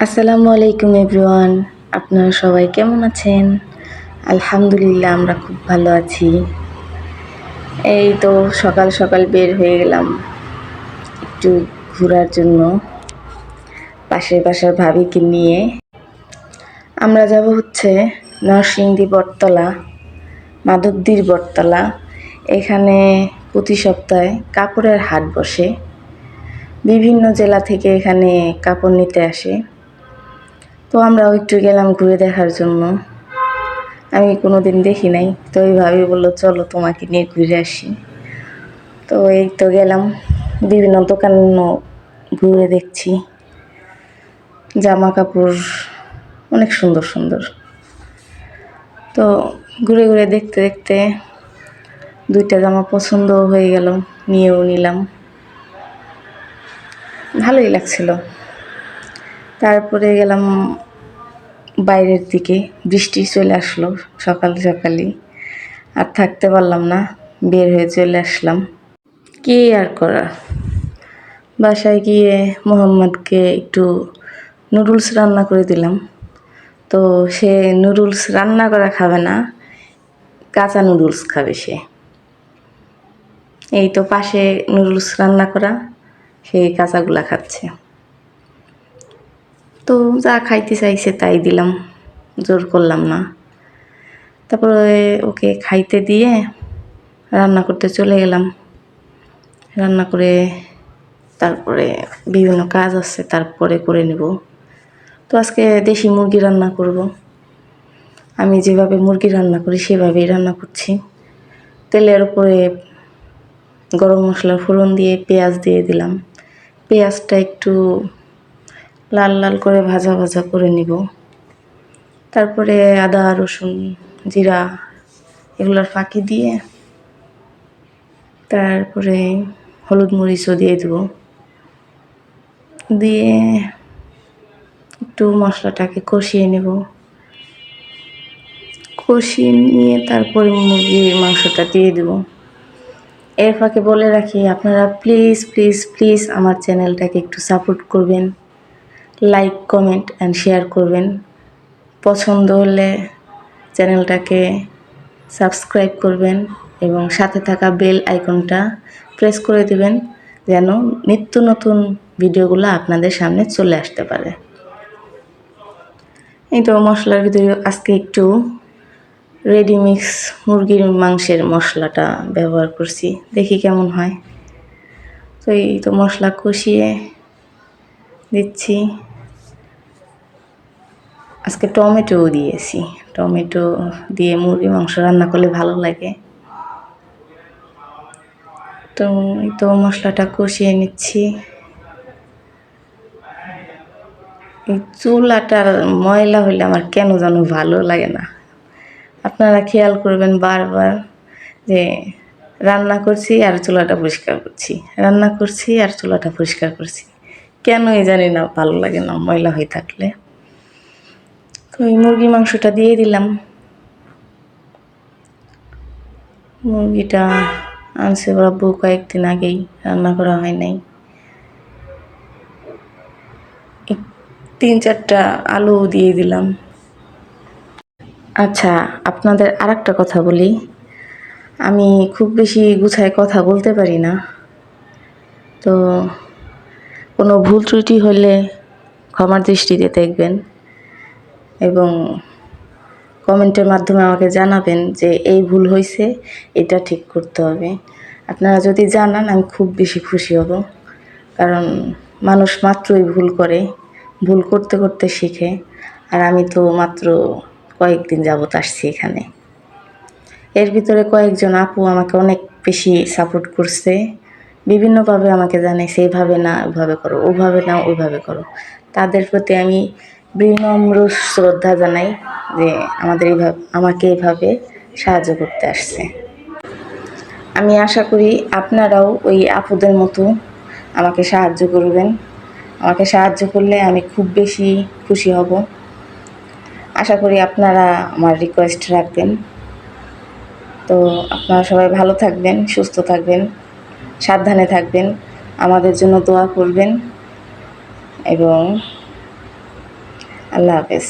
আসসালামু আলাইকুম এভরিওয়ান। আপনারা সবাই কেমন আছেন? আলহামদুলিল্লাহ আমরা খুব ভালো আছি। এই তো সকাল সকাল বের হয়ে গেলাম একটু ঘোরার জন্য পাশের বাসার ভাবিকে নিয়ে। আমরা যাব হচ্ছে নরসিংদী বটতলা, মাধবদীর বটতলা। এখানে প্রতি সপ্তাহে কাপড়ের হাট বসে। বিভিন্ন জেলা থেকে এখানে কাপড় নিতে আসে। তো আমরাও একটু গেলাম ঘুরে দেখার জন্য। আমি কোনোদিন দেখি নাই, তো ওই ভাবি বললো চলো তোমাকে নিয়ে ঘুরে আসি। তো এই তো গেলাম, বিভিন্ন দোকান ঘুরে দেখছি। জামা কাপড় অনেক সুন্দর সুন্দর। তো ঘুরে ঘুরে দেখতে দেখতে দুইটা জামা পছন্দ হয়ে গেল, নিয়েও নিলাম, ভালোই লাগছিল। তারপরে গেলাম বাইরের দিকে, বৃষ্টি চলে আসলো সকাল সকালই, আর থাকতে পারলাম না, বের হয়ে চলে আসলাম। কি আর করা, বাসায় গিয়ে মোহাম্মদকে একটু নুডলস রান্না করে দিলাম। তো সে নুডলস রান্না করা খাবে না, কাঁচা নুডলস খাবে সে। এই তো পাশে নুডলস রান্না করা, সেই কাঁচাগুলা খাচ্ছে। তো যা খাইতে চাইছে তাই দিলাম, জোর করলাম না। তারপরে ওকে খাইতে দিয়ে রান্না করতে চলে গেলাম। রান্না করে তারপরে বিভিন্ন কাজ আছে, তারপরে করে নেব। তো আজকে দেশি মুরগি রান্না করব। আমি যেভাবে মুরগি রান্না করি সেভাবেই রান্না করছি। তেলের উপরে গরম মশলা ফোড়ন দিয়ে পেঁয়াজ দিয়ে দিলাম। পেঁয়াজটা একটু লাল লাল করে ভাজা ভাজা করে নিব। তারপরে আদা রসুন জিরা এগুলোর ফাঁকি দিয়ে তারপরে হলুদ মরিচও দিয়ে দেব। দিয়ে একটু মশলাটাকে কষিয়ে নেব। কষিয়ে নিয়ে তারপরে মুরগির মাংসটা দিয়ে দেব। এর ফাঁকে বলে রাখি, আপনারা প্লিজ প্লিজ প্লিজ আমার চ্যানেলটাকে একটু সাপোর্ট করবেন, লাইক কমেন্ট অ্যান্ড শেয়ার করবেন। পছন্দ হলে চ্যানেলটাকে সাবস্ক্রাইব করবেন এবং সাথে থাকা বেল আইকনটা প্রেস করে দেবেন, যেন নিত্য নতুন ভিডিওগুলো আপনাদের সামনে চলে আসতে পারে। এই তো মশলার ভিতরে আজকে একটু রেডিমিক্স মুরগির মাংসের মশলাটা ব্যবহার করছি, দেখি কেমন হয়। তো এই তো মশলা কষিয়ে দিচ্ছি। আজকে টমেটোও দিয়েছি, টমেটো দিয়ে মুরগির মাংস রান্না করলে ভালো লাগে। তো এই তো মশলাটা কষিয়ে নিচ্ছি। এই চুলাটার ময়লা হলে আমার কেন যেন ভালো লাগে না। আপনারা খেয়াল করবেন বারবার যে রান্না করছি আর চুলাটা পরিষ্কার করছি, রান্না করছি আর চুলাটা পরিষ্কার করছি, কেনই জানি না ভালো লাগে না ময়লা হয়ে থাকলে। তো এই মুরগির মাংসটা দিয়ে দিলাম। মুরগিটা আনছে ওরা বউ কয়েকদিন আগেই, রান্না করা হয় নাই। 3-4টা আলু দিয়ে দিলাম। আচ্ছা, আপনাদের আরেকটা কথা বলি, আমি খুব বেশি গুছায় কথা বলতে পারি না। তো কোনো ভুল ত্রুটি হলে ক্ষমার দৃষ্টিতে দেখবেন এবং কমেন্টের মাধ্যমে আমাকে জানাবেন যে এই ভুল হয়েছে, এটা ঠিক করতে হবে। আপনারা যদি জানান আমি খুব বেশি খুশি হব, কারণ মানুষ মাত্রই ভুল করে, ভুল করতে করতে শিখে। আর আমি তো মাত্র কয়েকদিন যাবত আসছি এখানে। এর ভিতরে কয়েকজন আপু আমাকে অনেক বেশি সাপোর্ট করছে, বিভিন্নভাবে আমাকে জানাইছে এইভাবে না ওইভাবে করো, ওভাবে না ওইভাবে করো। তাদের প্রতি আমি বিনম্র শ্রদ্ধা জানাই যে আমাকে এইভাবে সাহায্য করতে আসছে। আমি আশা করি আপনারাও ওই আপুদের মতো আমাকে সাহায্য করবেন। আমাকে সাহায্য করলে আমি খুব বেশি খুশি হব। আশা করি আপনারা আমার রিকোয়েস্ট রাখবেন। তো আপনারা সবাই ভালো থাকবেন, সুস্থ থাকবেন, সাবধানে থাকবেন, আমাদের জন্য দোয়া করবেন এবং আল্লাহ হাফেজ।